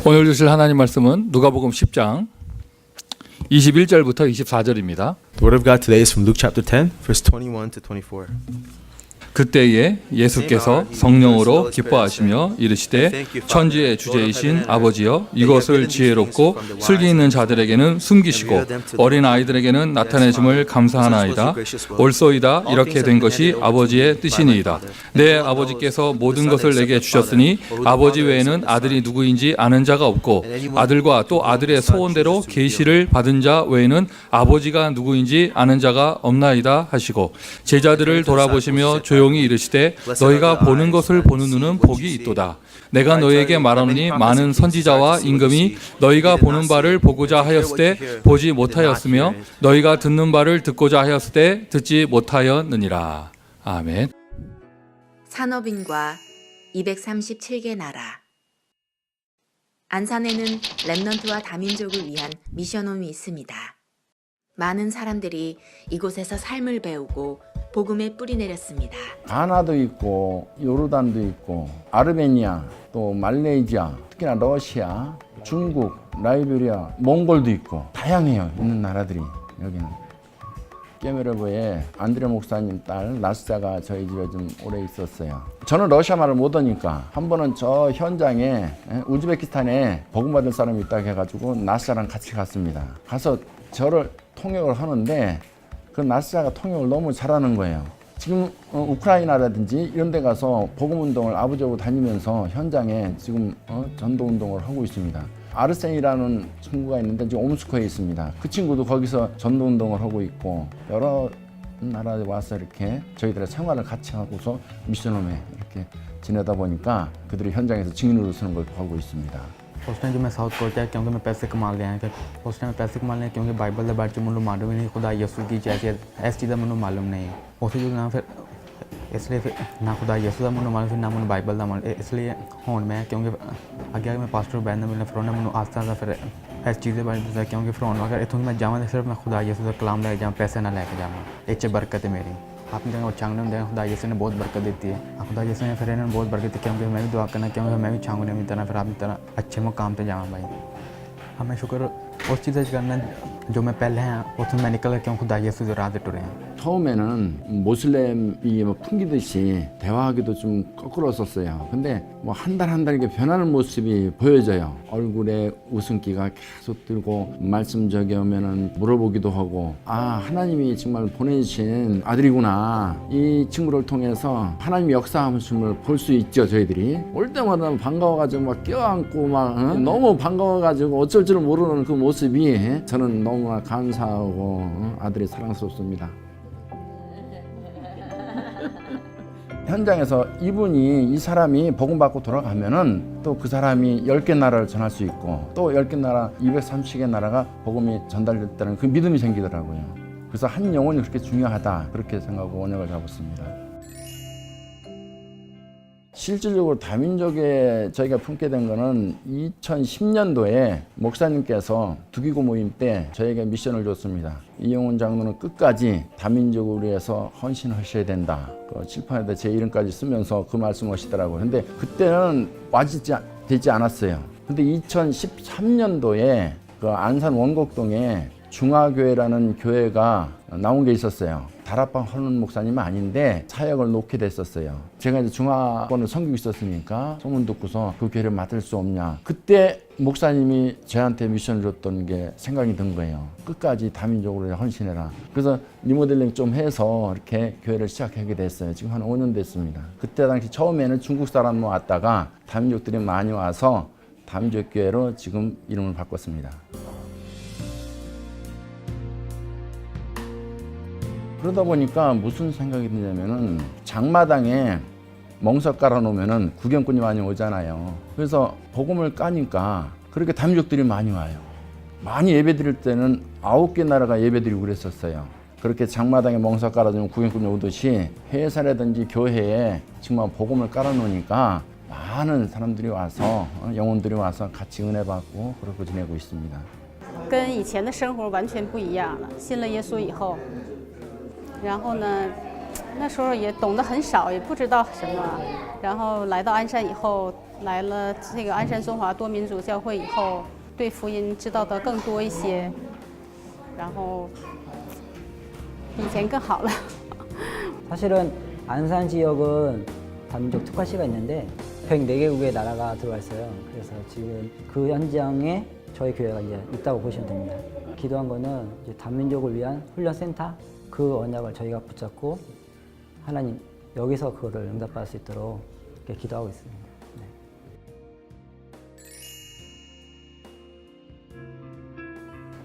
오늘 주실 하나님 말씀은 누가복음 10장 21절부터 24절입니다. The word of God today is from Luke chapter 10, verse 21 to 24. 그때에 예수께서 성령으로 기뻐하시며 이르시되 천지의 주제이신 아버지여 이것을 지혜롭고 슬기 있는 자들에게는 숨기시고 어린 아이들에게는 나타내심을 감사하나이다. 옳소이다. 이렇게 된 것이 아버지의 뜻이니이다. 내 아버지께서 모든 것을 내게 주셨으니 아버지 외에는 아들이 누구인지 아는 자가 없고 아들과 또 아들의 소원대로 계시를 받은 자 외에는 아버지가 누구인지 아는 자가 없나이다 하시고 제자들을 돌아보시며 조용히 이르시되 너희가 보는 것을 보는 눈은 복이 있도다. 내가 너희에게 말하노니 많은 선지자와 임금이 너희가 보는 바를 보고자 하였을 때 보지 못하였으며 너희가 듣는 바를 듣고자 하였을 때 듣지 못하였느니라. 아멘. 산업인과 237개 나라. 안산에는 렘넌트와 다민족을 위한 미션홈이 있습니다. 많은 사람들이 이곳에서 삶을 배우고 복음에 뿌리 내렸습니다. 가나도 있고 요르단도 있고 아르메니아 또 말레이시아 특히나 러시아 중국 라이베리아 몽골도 있고 다양해요. 있는 나라들이 여기는. 깨메르브에 안드레 목사님 딸 나스자가 저희 집에 좀 오래 있었어요. 저는 러시아 말을 못하니까 한 번은 저 현장에 우즈베키스탄에 복음 받을 사람이 있다고 해가지고 나스자랑 같이 갔습니다. 가서 저를 통역을 하는데 그 나스자가 통역을 너무 잘하는 거예요. 지금 우크라이나라든지 이런 데 가서 복음운동을 아버지하고 다니면서 현장에 지금 전도운동을 하고 있습니다. 아르센이라는 친구가 있는데 지금 옴스크에 있습니다. 그 친구도 거기서 전도운동을 하고 있고 여러 나라에 와서 이렇게 저희들의 생활을 같이 하고서 미션홈에 이렇게 지내다 보니까 그들이 현장에서 증인으로 서는 걸 보고 있습니다. उस टाइम जो मैं साउथ कोरिया है क्योंकि मैं पैसे कमा लिया है उस टाइम पैसे कमा लिया क्योंकि बाइबल के बारे में मुझे मालूम ही नहीं खुदा यसू की जैसे ऐसी चीज़ें मुझे मालूम नहीं है उसे जो ना फिर इसलिए फिर ना खुदा यसू का मुझे मालूम फिर ना मुझे बाइबल का मालूम इसलिए हूँ मैं क्योंकि अगे मैं पास्टर बैठने मिलने फिर उन्हें मुझे आस्ता आस्ता फिर इस चीज़ के बारे में दसा क्योंकि फिर अगर इतों मैं जावा तो सिर्फ मैं खुदा यसू का कलाम लैके जाऊँ पैसे ना लैके जाऊँ इच्छे बरकत है मेरी आपने कहा छांगने में खुदा यसू ने बहुत बरकत देती है खुदा यसू ने फिर इन्होंने बहुत बरकत दी क्योंकि मैं भी दुआ करना क्योंकि मैं भी छांगने की तरह फिर आपकी तरह अच्छे मुकाम पे जाऊँ भाई हमें शुक्र उस चीज़ करना जो मैं पहले हैं उसमें मैं निकल क्यों खुदा यसू जो राह टुरे हैं. 처음에는 모슬렘이 뭐 풍기듯이 대화하기도 좀 거꾸로웠었어요. 근데 뭐 한 달 한 달 이렇게 변하는 모습이 보여져요. 얼굴에 웃음기가 계속 들고 말씀 저기 오면은 물어보기도 하고 아 하나님이 정말 보내주신 아들이구나. 이 친구를 통해서 하나님의 역사하심을 볼 수 있죠. 저희들이 올 때마다 반가워가지고 막 껴안고 막 너무 반가워가지고 어쩔 줄 모르는 그 모습이 저는 너무나 감사하고 아들이 사랑스럽습니다. 현장에서 이 사람이 복음 받고 돌아가면은 또 그 사람이 10개 나라를 전할 수 있고 또 10개 나라 230개 나라가 복음이 전달됐다는 그 믿음이 생기더라고요. 그래서 한 영혼이 그렇게 중요하다 그렇게 생각하고 원역을 잡았습니다. 실질적으로 다민족에 저희가 품게 된 거는 2010년도에 목사님께서 두기고 모임 때 저에게 미션을 줬습니다. 이용훈 장로는 끝까지 다민족을 위해서 헌신하셔야 된다. 그 칠판에다 제 이름까지 쓰면서 그 말씀을 하시더라고요. 근데 그때는 되지 않았어요. 근데 2013년도에 그 안산 원곡동에 중화교회라는 교회가 나온 게 있었어요. 다락방 하는 목사님은 아닌데 사역을 놓게 됐었어요. 제가 이제 중화권을 섬기고 있었으니까 소문 듣고서 그 교회를 맡을 수 없냐. 그때 목사님이 저한테 미션을 줬던 게 생각이 든 거예요. 끝까지 다민족으로 헌신해라. 그래서 리모델링 좀 해서 이렇게 교회를 시작하게 됐어요. 지금 한 5년 됐습니다. 그때 당시 처음에는 중국 사람만 왔다가 다민족들이 많이 와서 다민족 교회로 지금 이름을 바꿨습니다. 그러다 보니까 무슨 생각이 드냐면은 장마당에 멍석 깔아놓으면은 구경꾼이 많이 오잖아요. 그래서 복음을 까니까 그렇게 다민족들이 많이 와요. 많이 예배드릴 때는 9개 나라가 예배드리고 그랬었어요. 그렇게 장마당에 멍석 깔아주면 구경꾼이 오듯이 회사라든지 교회에 정말 복음을 깔아놓으니까 많은 사람들이 와서 영혼들이 와서 같이 은혜 받고 그러고 지내고 있습니다. 跟以前的生活完全不一样了。信了耶稣以后，然后呢，那时候也懂得很少，也不知道什么。然后来到鞍山以后，来了这个鞍山中华多民族教会以后，对福音知道的更多一些，然后比以前更好了。 사실은 안산 지역은 다민족 특화시가 있는데 104개국의 나라가 들어와 있어요. 그래서 지금 그 현장에 저희 교회가 이제 있다고 보시면 됩니다. 기도한 거는 이제 다민족을 위한 훈련센터 그 언약을 저희가 붙잡고 하나님 여기서 그거를 응답받을 수 있도록 이렇게 기도하고 있습니다. 네.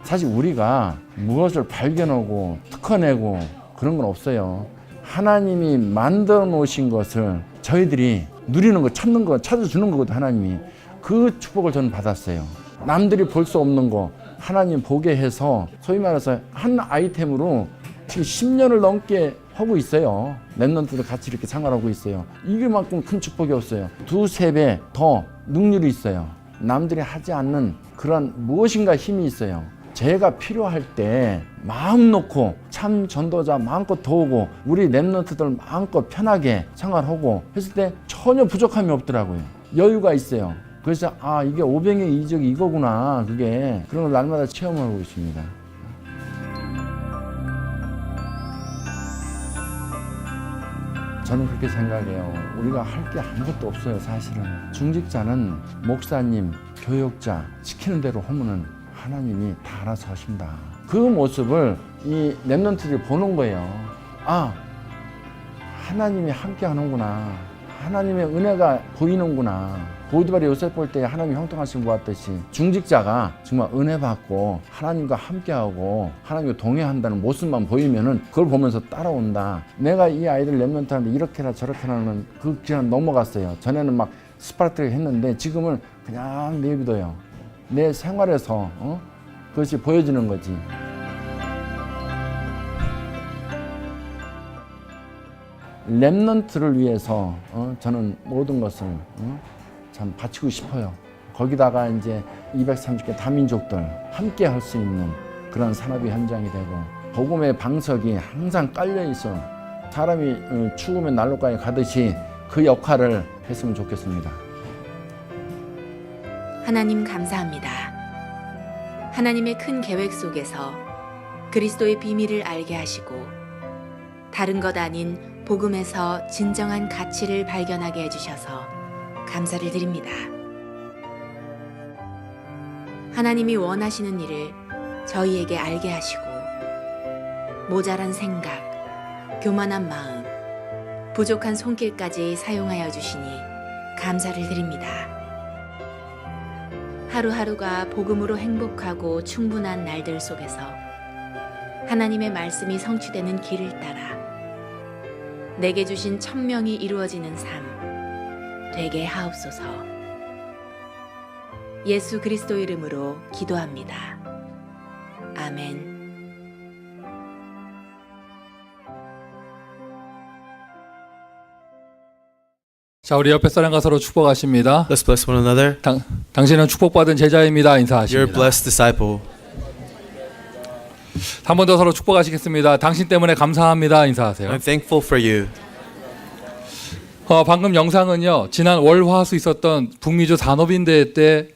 사실 우리가 무엇을 발견하고 특허내고 그런 건 없어요. 하나님이 만들어 놓으신 것을 저희들이 누리는 거, 찾는 거, 찾아주는 거거든요, 하나님이. 그 축복을 저는 받았어요. 남들이 볼 수 없는 거 하나님 보게 해서 소위 말해서 한 아이템으로 지금 10년을 넘게 하고 있어요. 랩런트도 같이 이렇게 생활하고 있어요. 이게만큼 큰 축복이 없어요. 2~3배 더 능률이 있어요. 남들이 하지 않는 그런 무엇인가 힘이 있어요. 제가 필요할 때 마음 놓고 참 전도자 마음껏 도우고 우리 랩런트들 마음껏 편하게 생활하고 했을 때 전혀 부족함이 없더라고요. 여유가 있어요. 그래서 아 이게 오병의 이적이 이거구나 그게 그런 걸 날마다 체험하고 있습니다. 저는 그렇게 생각해요. 우리가 할 게 아무것도 없어요 사실은. 중직자는 목사님, 교역자 시키는 대로 하면은 하나님이 다 알아서 하신다. 그 모습을 이 랩런트들이 보는 거예요. 아 하나님이 함께 하는구나. 하나님의 은혜가 보이는구나. 보디발이 요셉 볼 때 하나님이 형통하신 것 같듯이 중직자가 정말 은혜 받고 하나님과 함께하고 하나님과 동행한다는 모습만 보이면은 그걸 보면서 따라온다. 내가 이 아이들 랩런트한테 이렇게나 저렇게나 하는 그 그냥 넘어갔어요. 전에는 막 스파르타를 했는데 지금은 그냥 내비둬요. 내 생활에서 그것이 보여지는 거지. 랩런트를 위해서 저는 모든 것을 참 바치고 싶어요. 거기다가 이제 230개 다민족들 함께 할 수 있는 그런 산업의 현장이 되고 복음의 방석이 항상 깔려 있어 사람이 죽으면 난로가에 가듯이 그 역할을 했으면 좋겠습니다. 하나님 감사합니다. 하나님의 큰 계획 속에서 그리스도의 비밀을 알게 하시고 다른 것 아닌 복음에서 진정한 가치를 발견하게 해주셔서 감사를 드립니다. 하나님이 원하시는 일을 저희에게 알게 하시고 모자란 생각, 교만한 마음, 부족한 손길까지 사용하여 주시니 감사를 드립니다. 하루하루가 복음으로 행복하고 충분한 날들 속에서 하나님의 말씀이 성취되는 길을 따라 내게 주신 천명이 이루어지는 삶 되게 하옵소서. 예수 그리스도 이름으로 기도합니다. 아멘. 자, 우리 옆에 사람과 서로 축복하십니다. Let's bless one another. 당신은 축복받은 제자입니다. You're a 인사하십니다. blessed disciple. 한 번 더 서로 축복하시겠습니다. 당신 때문에 감사합니다. 인사하세요. I'm thankful for you. 방금 영상은요, 지난 월화수 있었던 북미주 산업인대회 때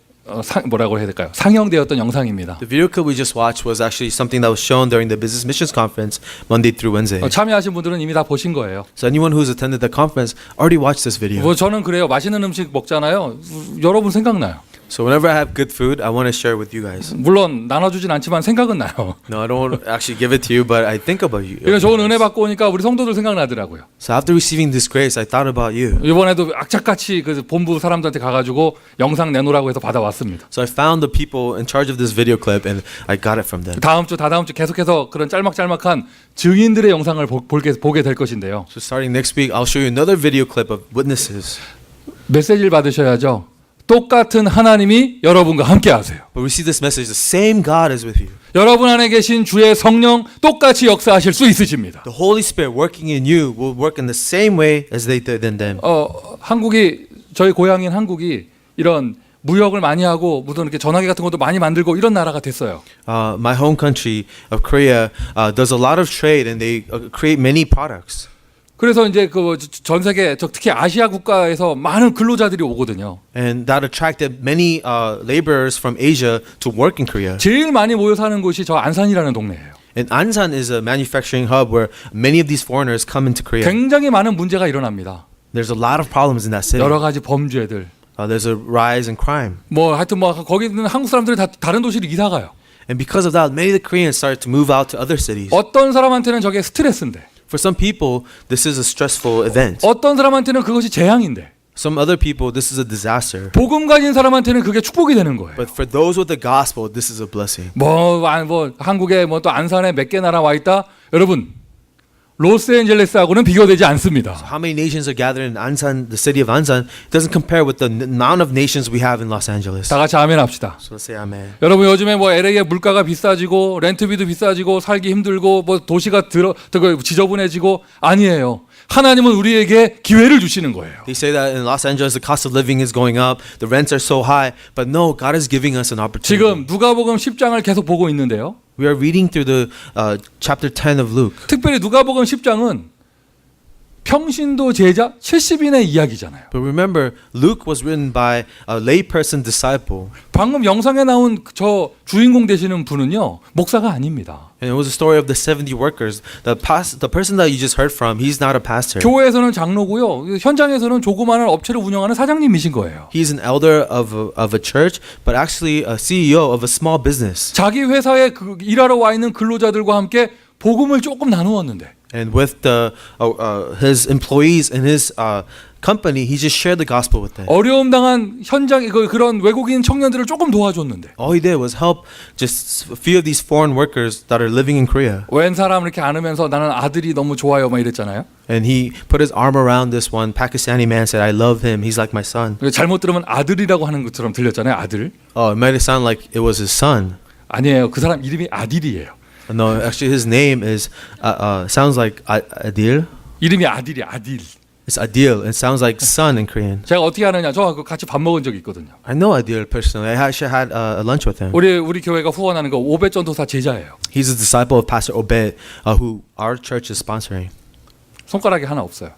뭐라고 해야 될까요? 상영되었던 영상입니다. The video clip we just watched was actually something that was shown during the Business Missions Conference Monday through Wednesday. 참여하신 분들은 이미 다 보신 거예요. So anyone who's attended the conference already watched this video. 뭐 저는 그래요. 맛있는 음식 먹잖아요. 여러분 생각나요. So whenever I have good food, I want to share with you guys. 물론 나눠주진 않지만 생각은 나요. No, I don't actually give it to you, but I think about you. 그러니까 좋은 은혜 받고 오니까 우리 성도들 생각나더라고요. So after receiving this grace, I thought about you. 이번에도 악착같이 그 본부 사람들한테 가가지고 영상 내놓으라고 해서 받아왔습니다. So I found the people in charge of this video clip, and I got it from them. 다음 주, 다다음 주 계속해서 그런 짤막짤막한 증인들의 영상을 보게 될 것인데요. So starting next week, I'll show you another video clip of witnesses. 메시지를 받으셔야죠. 똑같은 하나님이 여러분과 함께 하세요. But receive this message: the same God is with you. 여러분 안에 계신 주의 성령 똑같이 역사하실 수 있으십니다. The Holy Spirit working in you will work in the same way as they did in them. 한국이 저희 고향인 한국이 이런 무역을 많이 하고 무슨 이렇게 전화기 같은 것도 많이 만들고 이런 나라가 됐어요. My home country of Korea does a lot of trade, and they create many products. 그래서 이제 그 전 세계 특히 아시아 국가에서 많은 근로자들이 오거든요. And that attracted many laborers from Asia to work in Korea. 제일 많이 모여 사는 곳이 저 안산이라는 동네예요. And Ansan is a manufacturing hub where many of these foreigners come into Korea. 굉장히 많은 문제가 일어납니다. There's a lot of problems in that city. 여러 가지 범죄들. There's a rise in crime. 뭐 하여튼 뭐 거기 있는 한국 사람들이 다 다른 도시로 이사 가요. And because of that, many of the Koreans started to move out to other cities. 어떤 사람한테는 저게 스트레스인데, For some people, this is a stressful event. 어떤 사람한테는 그것이 재앙인데, Some other people, this is a disaster. 복음 가진 사람한테는 그게 축복이 되는 거예요. But for those with the gospel, this is a blessing. 뭐 한국에 뭐 또 안산에 몇 개 나라 와 있다. 여러분, 로스앤젤레스하고는 비교되지 않습니다. How many nations are gathered in Ansan, the city of Ansan? It doesn't compare with the amount of nations we have in Los Angeles. 다 같이 아멘 합시다. So let's say amen. 여러분 요즘에 뭐 LA의 물가가 비싸지고 렌트비도 비싸지고 살기 힘들고 뭐 도시가 지저분해지고 아니에요. 하나님은 우리에게 기회를 주시는 거예요. They say that in Los Angeles the cost of living is going up, the rents are so high, but no, God is giving us an opportunity. 지금 누가복음 10장을 계속 보고 있는데요. We are reading through the chapter 10 of Luke. 특별히 누가복음 10장은 평신도 제자 70인의 이야기잖아요. But remember, Luke was written by a layperson disciple. 방금 영상에 나온 저 주인공 되시는 분은요, 목사가 아닙니다. And it was a story of the 70 workers. The person that you just heard from, he's not a pastor. 교회에서는 장로고요. 현장에서는 조그마한 업체를 운영하는 사장님이신 거예요. He's an elder of a church, but actually a CEO of a small business. 자기 회사에 일하러 와 있는 근로자들과 함께 복음을 조금 나누었는데 And with his employees and his company, he just shared the gospel with them. 어려움 당한 현장 그런 외국인 청년들을 조금 도와줬는데 All he did was help just a few of these foreign workers that are living in Korea. 웬 사람을 이렇게 안으면서 나는 아들이 너무 좋아요 막 이랬잖아요. And he put his arm around this one Pakistani man, said, "I love him. He's like my son." 잘못 들으면 아들이라고 하는 것처럼 들렸잖아요. 아들. Oh, it might sound like it was his son. 아니에요. 그 사람 이름이 아딜이에요. No, actually his name is sounds like Adil. 이름이 아딜이 아딜. It's Adil. It sounds like son in Korean. 제가 어떻게 아느냐? 저하고 같이 밥 먹은 적이 있거든요. I know Adil personally. I actually had a lunch with him. 우리 교회가 후원하는 거 오벳 전도사 제자예요. He's a disciple of Pastor Obed, who our church is sponsoring. 손가락이 하나 없어요.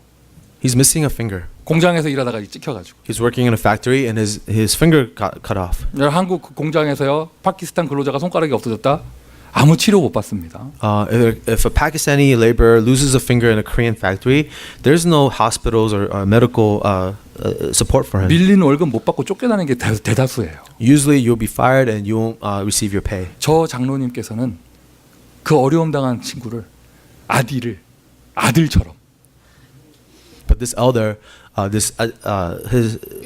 He's missing a finger. 공장에서 일하다가 찍혀가지고. He's working in a factory and his finger got cut off. 한국 공장에서요. 파키스탄 근로자가 손가락이 없어졌다. 아무 치료 못 받습니다. If a Pakistani laborer loses a finger in a Korean factory, there's no hospitals or medical support for him. 밀린 월급 못 받고 쫓겨나는 게 대다수예요. Usually you'll be fired and you won't receive your pay. 저 장로님께서는 그 어려움 당한 친구를 아디를 아들처럼. But this elder, his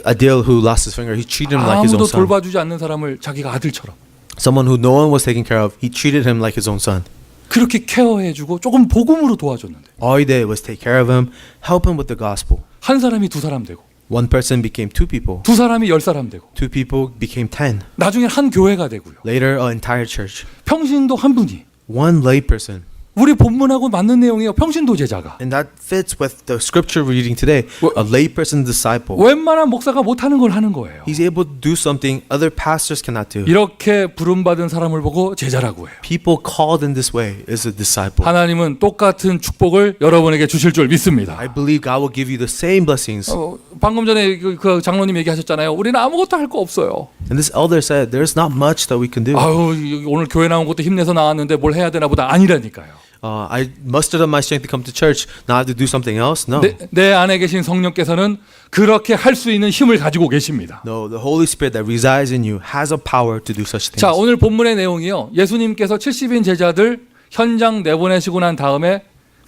Adil who lost his finger, he treated him like his own 아무도 son. 돌봐주지 않는 사람을 자기가 아들처럼. Someone who no one was taking care of, he treated him like his own son. 그렇게 케어해주고 조금 복음으로 도와줬는데 All he did was take care of him, help him with the gospel. 한 사람이 두 사람 되고 One person became two people. 두 사람이 10사람 되고 Two people became 10. 나중에 한 교회가 되고요. Later, an entire church. 평신도 한 분이 One lay person. 우리 본문하고 맞는 내용이에요. 평신도 제자가. And that fits with the scripture reading today. A lay person disciple. 웬만한 목사가 못하는 걸 하는 거예요. He's able to do something other pastors cannot do. 이렇게 부름받은 사람을 보고 제자라고 해요. People called in this way is a disciple. 하나님은 똑같은 축복을 여러분에게 주실 줄 믿습니다. I believe God will give you the same blessings. 방금 전에 그 장로님 얘기하셨잖아요. 우리는 아무것도 할 거 없어요. And this elder said, there's not much that we can do. 아유, 오늘 교회 나온 것도 힘내서 나왔는데 뭘 해야 되나 보다. 아니라니까요. I mustered up my strength to come to church. Now I have to do something else? No. 내 안에 계신 성령께서는 그렇게 할 수 있는 힘을 가지고 계십니다. No, the Holy Spirit that resides in you has a power to do such things. 자, 오늘 본문의 내용이요. 예수님께서 70인 제자들 현장 내보내시고 난 다음에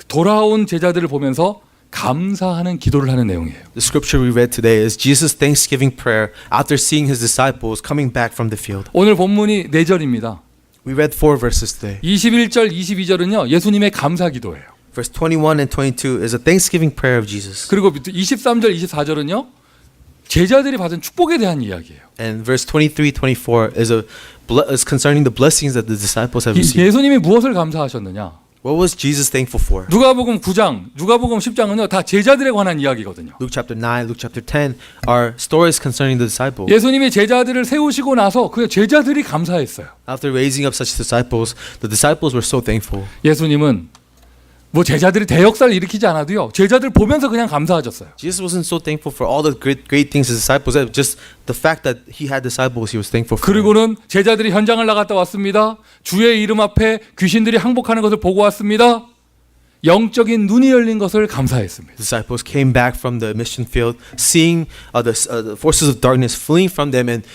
돌아온 제자들을 보면서 감사하는 기도를 하는 내용이에요. The scripture we read today is Jesus' Thanksgiving prayer after seeing his disciples coming back from the field. 오늘 본문이 4절입니다. We read 4 verses today. 21절, 22절은요. 예수님의 감사 기도예요. Verse 21 and 22 is a Thanksgiving prayer of Jesus. 그리고 23절, 24절은요. 제자들이 받은 축복에 대한 이야기예요. And verse 23, 24 is concerning the blessings that the disciples have received. 예수님이 무엇을 감사하셨느냐? What was Jesus thankful for? 누가복음 9장, 누가복음 10장은요. 다 제자들에 관한 이야기거든요. Luke chapter 9, Luke chapter 10 are stories concerning the disciples. 예수님이 제자들을 세우시고 나서 그 제자들이 감사했어요. After raising up such disciples, the disciples were so thankful. 예수님은 뭐 제자들이 대역사를 일으키지 않아도요. 제자들 보면서 그냥 감사하셨어요. Jesus wasn't so thankful for all the great things his disciples did. Just the fact that he had disciples, he was thankful for. them. 그리고는 제자들이 현장을 나갔다 왔습니다. 주의 이름 앞에 귀신들이 항복하는 것을 보고 왔습니다. 영적인 눈이 열린 것을 감사했습니다. Disciples came back from the mission field, seeing the forces of darkness fleeing from them, and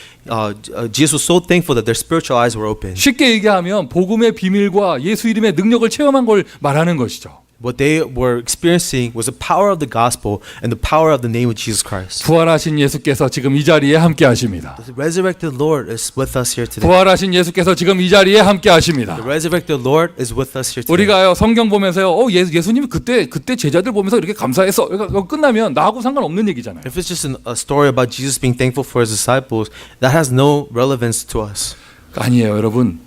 Jesus was so thankful that their spiritual eyes were open. 쉽게 얘기하면 복음의 비밀과 예수 이름의 능력을 체험한 걸 말하는 것이죠. What they were experiencing was the power of the gospel and the power of the name of Jesus Christ. 부활하신 예수께서 지금 이 자리에 함께 하십니다. The resurrected Lord is with us here today. 부활하신 예수께서 지금 이 자리에 함께 하십니다. The resurrected Lord is with us here today. 우리가요 성경 보면서요 예수님이 그때 제자들 보면서 이렇게 감사했어. 그러니까 끝나면 나하고 상관없는 얘기잖아요. If it's just a story about Jesus being thankful for his disciples, that has no relevance to us. 아니에요, 여러분.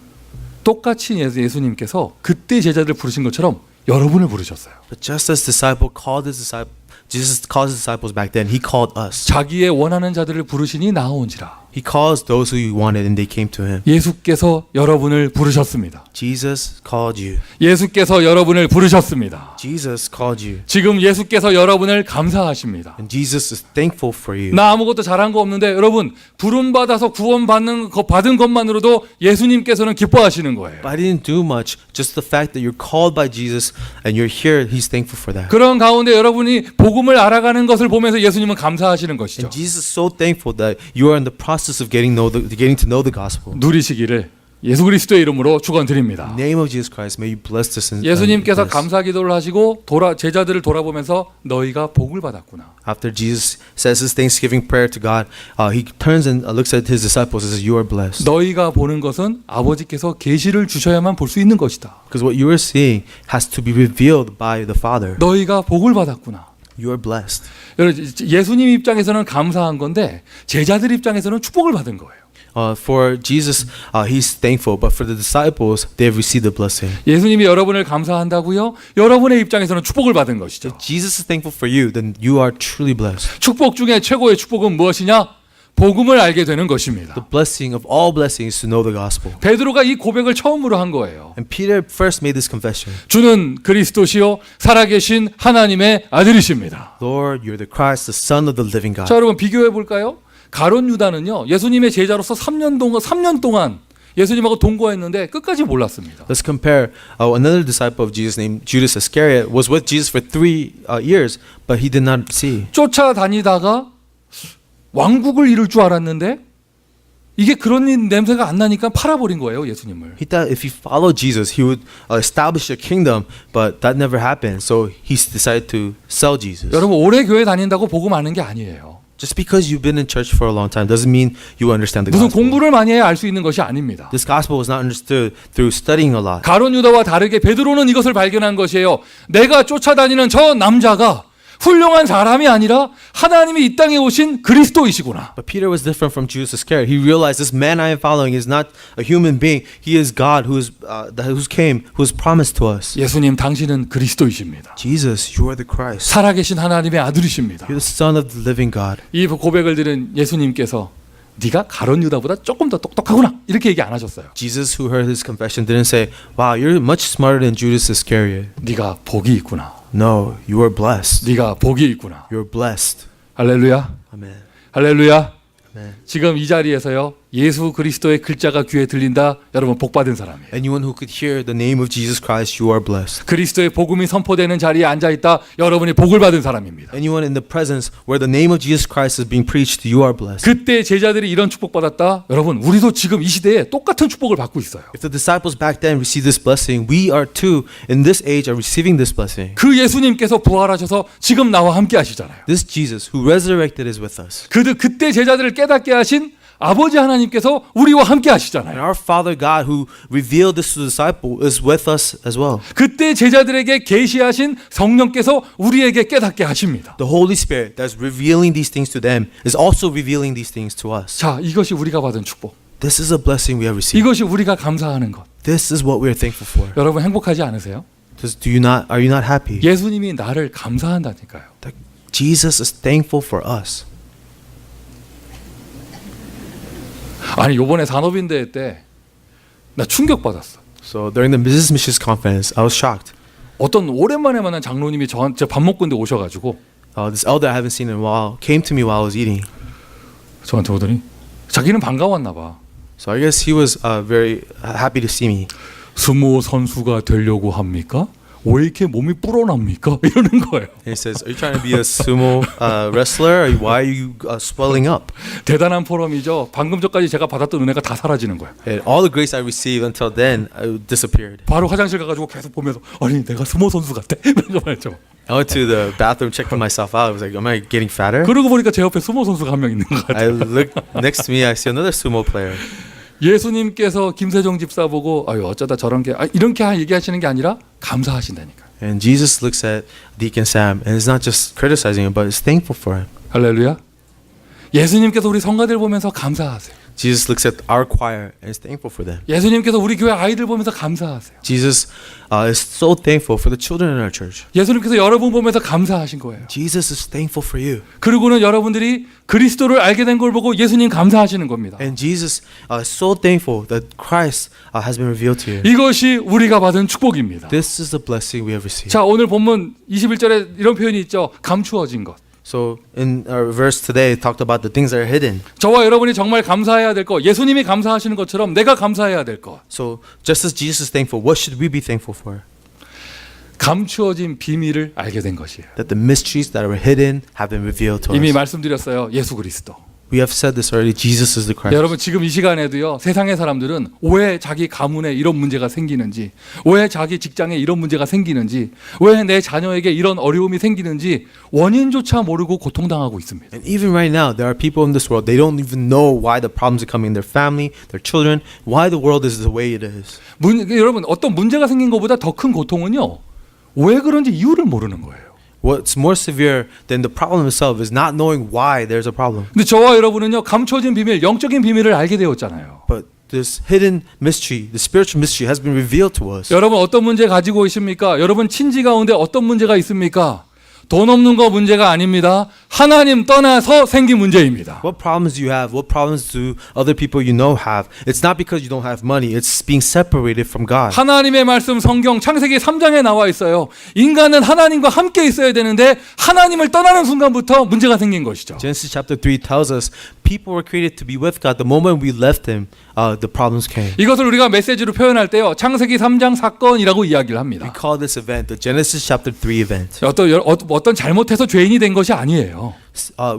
똑같이 예수님께서 그때 제자들 부르신 것처럼 여러분을 부르셨어요. But just as Jesus called his disciples back then, he called us. 자기의 원하는 자들을 부르시니 나아온지라. He calls those who he wanted and they came to him. 예수께서 여러분을 부르셨습니다. Jesus called you. 예수께서 여러분을 부르셨습니다. Jesus called you. 지금 예수께서 여러분을 감사하십니다. And Jesus is thankful for you. 나 아무것도 잘한 거 없는데 여러분 부름 받아서 구원받는 거 받은 것만으로도 예수님께서는 기뻐하시는 거예요. But I didn't do much. Just the fact that you're called by Jesus and you're here, he's thankful for that. 그런 가운데 여러분이 복음을 알아가는 것을 보면서 예수님은 감사하시는 것이죠. And Jesus is so thankful that you are in the process of getting to know the gospel. 누리시기를 예수 그리스도의 이름으로 축원드립니다. In the name of Jesus Christ, may you bless this. 예수님께서 감사 기도를 하시고 제자들을 돌아보면서 너희가 복을 받았구나. After Jesus says his thanksgiving prayer to God, he turns and looks at his disciples and says, "You are blessed." 너희가 보는 것은 아버지께서 계시를 주셔야만 볼 수 있는 것이다. Because what you are seeing has to be revealed by the Father. 너희가 복을 받았구나. You are blessed. 예수님 입장에서는 감사한 건데 제자들 입장에서는 축복을 받은 거예요. For Jesus, he's thankful, but for the disciples, they have received the blessing. 예수님이 여러분을 감사한다고요? 여러분의 입장에서는 축복을 받은 것이죠. If Jesus is thankful for you, then you are truly blessed. 축복 중에 최고의 축복은 무엇이냐? 복음을 알게 되는 것입니다. The blessing of all blessings is to know the gospel. 베드로가 이 고백을 처음으로 한 거예요. And Peter first made this confession. 주는 그리스도시요 살아계신 하나님의 아들이십니다. Lord, you're the Christ, the Son of the living God. 자, 여러분 비교해 볼까요? 가룟 유다는요. 예수님의 제자로서 3년 동안 예수님하고 동거했는데 끝까지 몰랐습니다. Let's compare another disciple of Jesus named Judas Iscariot was with Jesus for 3 years, but he did not see. 쫓아다니다가 왕국을 이룰 줄 알았는데 이게 그런 냄새가 안 나니까 팔아버린 거예요, 예수님을. He thought if he followed Jesus, he would establish a kingdom, but that never happened. So he decided to sell Jesus. 여러분 오래 교회 다닌다고 복음 아는 게 아니에요. Just because you've been in church for a long time doesn't mean you understand the 무슨 gospel. 공부를 많이 해야 알 수 있는 것이 아닙니다. This gospel was not understood through studying a lot. 가룟 유다와 다르게 베드로는 이것을 발견한 것이에요. 내가 쫓아다니는 저 남자가 훌륭한 사람이 아니라 하나님이 이 땅에 오신 그리스도이시구나. But Peter was different from Judas Iscariot. He realized this man I am following is not a human being. He is God who is promised to us. 예수님 당신은 그리스도이십니다. Jesus, you are the Christ. 살아계신 하나님의 아들이십니다. You're the Son of the living God. 이 고백을 들은 예수님께서 네가 가룟 유다보다 조금 더 똑똑하구나 이렇게 얘기 안 하셨어요. Jesus, who heard his confession, didn't say, "Wow, you're much smarter than Judas Iscariot." 네가 복이 있구나. No, you are blessed. 네가 복이 있구나. You're blessed. 할렐루야. Amen. 할렐루야. Amen. 지금 이 자리에서요. 예수 그리스도의 글자가 귀에 들린다. 여러분 복 받은 사람이에요. Anyone who could hear the name of Jesus Christ, you are blessed. 그리스도의 복음이 선포되는 자리에 앉아 있다. 여러분이 복을 받은 사람입니다. Anyone in the presence where the name of Jesus Christ is being preached, you are blessed. 그때 제자들이 이런 축복 받았다. 여러분, 우리도 지금 이 시대에 똑같은 축복을 받고 있어요. If the disciples back then received this blessing, we are too in this age are receiving this blessing. 그 예수님께서 부활하셔서 지금 나와 함께 하시잖아요. This Jesus who resurrected is with us. 그때 제자들을 깨닫게 하신 아버지 하나님께서 우리와 함께 And 하시잖아요. our Father God who revealed this to the disciple is with us as well. 그때 제자들에게 계시하신 성령께서 우리에게 깨닫게 하십니다. The Holy Spirit that's revealing these things to them is also revealing these things to us. 자, 이것이 우리가 받은 축복. This is a blessing we have received. 이것이 우리가 감사하는 것. This is what we are thankful for. 여러분 행복하지 않으세요? Are you not happy? 예수님이 나를 감사한다니까요. That Jesus is thankful for us. 아니 요번에 산업인대 때 나 충격받았어. So during the Business Missions Conference, I was shocked. 어떤 오랜만에 만난 장로님이 저한테 밥 먹고 있는데 오셔가지고 This elder I haven't seen in a while came to me while I was eating. 저한테 오더니 자기는 반가웠나 봐. So I guess he was very happy to see me. 스모 선수가 되려고 합니까? 왜 이렇게 몸이 불어납니까? 이러는 거예요. And he says, "Are you trying to be a sumo wrestler? Why are you swelling up?" 대단한 포럼이죠. 방금 전까지 제가 받았던 은혜가 다 사라지는 거예요. And all the grace I received until then disappeared. 바로 화장실 가가지고 계속 보면서 아니 내가 스모 선수 같아? 이러면서 말이죠. I went to the bathroom, checked myself out. I was like, "Am I getting fatter?" 그러고 보니까 제 옆에 스모 선수가 한 명 있는 것 I 같아요. look next to me. I see another sumo player. 예수님께서 김세종 집사 보고 아유 어쩌다 저런 게 이렇게 얘기하시는 게 아니라 감사하신다니까. And Jesus looks at Deacon Sam, and it's not just criticizing him, but is thankful for him. 할렐루야. 예수님께서 우리 성가들 보면서 감사하세요. Jesus looks at our choir and is thankful for them. 예수님께서 우리 교회 아이들 보면서 감사하세요. Jesus is so thankful for the children in our church. 예수님께서 여러분 보면서 감사하신 거예요. Jesus is thankful for you. 그리고는 여러분들이 그리스도를 알게 된 걸 보고 예수님 감사하시는 겁니다. And Jesus is so thankful that Christ has been revealed to you. 이것이 우리가 받은 축복입니다. This is the blessing we have received. 자, 오늘 본문 21절에 이런 표현이 있죠. 감추어진 것. So in our verse today, it talked about the things that are hidden. 저와 여러분이 정말 감사해야 될 것, 예수님이 감사하시는 것처럼 내가 감사해야 될 것. So just as Jesus is thankful, what should we be thankful for? 감추어진 비밀을 알게 된 것이에요. That the mysteries that are hidden have been revealed to 이미 us. 말씀드렸어요. 예수 그리스도. We have said this already. Jesus is the Christ. 여러분 지금 이 시간에도요. 세상의 사람들은 왜 자기 가문에 이런 문제가 생기는지, 왜 자기 직장에 이런 문제가 생기는지, 왜 내 자녀에게 이런 어려움이 생기는지 원인조차 모르고 고통당하고 있습니다. And even right now, there are people in this world, they don't even know why the problems are coming in their family, their children, why the world is the way it is. 여러분 어떤 문제가 생긴 것보다 더 큰 고통은요. 왜 그런지 이유를 모르는 거예요. What's more severe than the problem itself is not knowing why there's a problem. 근데 저와 여러분은요. 감춰진 비밀, 영적인 비밀을 알게 되었잖아요. But this hidden mystery, the spiritual mystery has been revealed to us. 여러분 어떤 문제 가지고 있습니까? 여러분 친지 가운데 어떤 문제가 있습니까? 돈 없는 거 문제가 아닙니다. 하나님 떠나서 생긴 문제입니다. What problems do you have? What problems do other people you know have? It's not because you don't have money. It's being separated from God. 하나님의 말씀 성경 창세기 3장에 나와 있어요. 인간은 하나님과 함께 있어야 되는데 하나님을 떠나는 순간부터 문제가 생긴 것이죠. Genesis chapter 3 tells us people were created to be with God. The moment we left Him, the problems came. 이것을 우리가 메시지로 표현할 때요. 창세기 3장 사건이라고 이야기를 합니다. We call this event the Genesis chapter 3 event. 어떤 잘못해서 죄인이 된 것이 아니에요.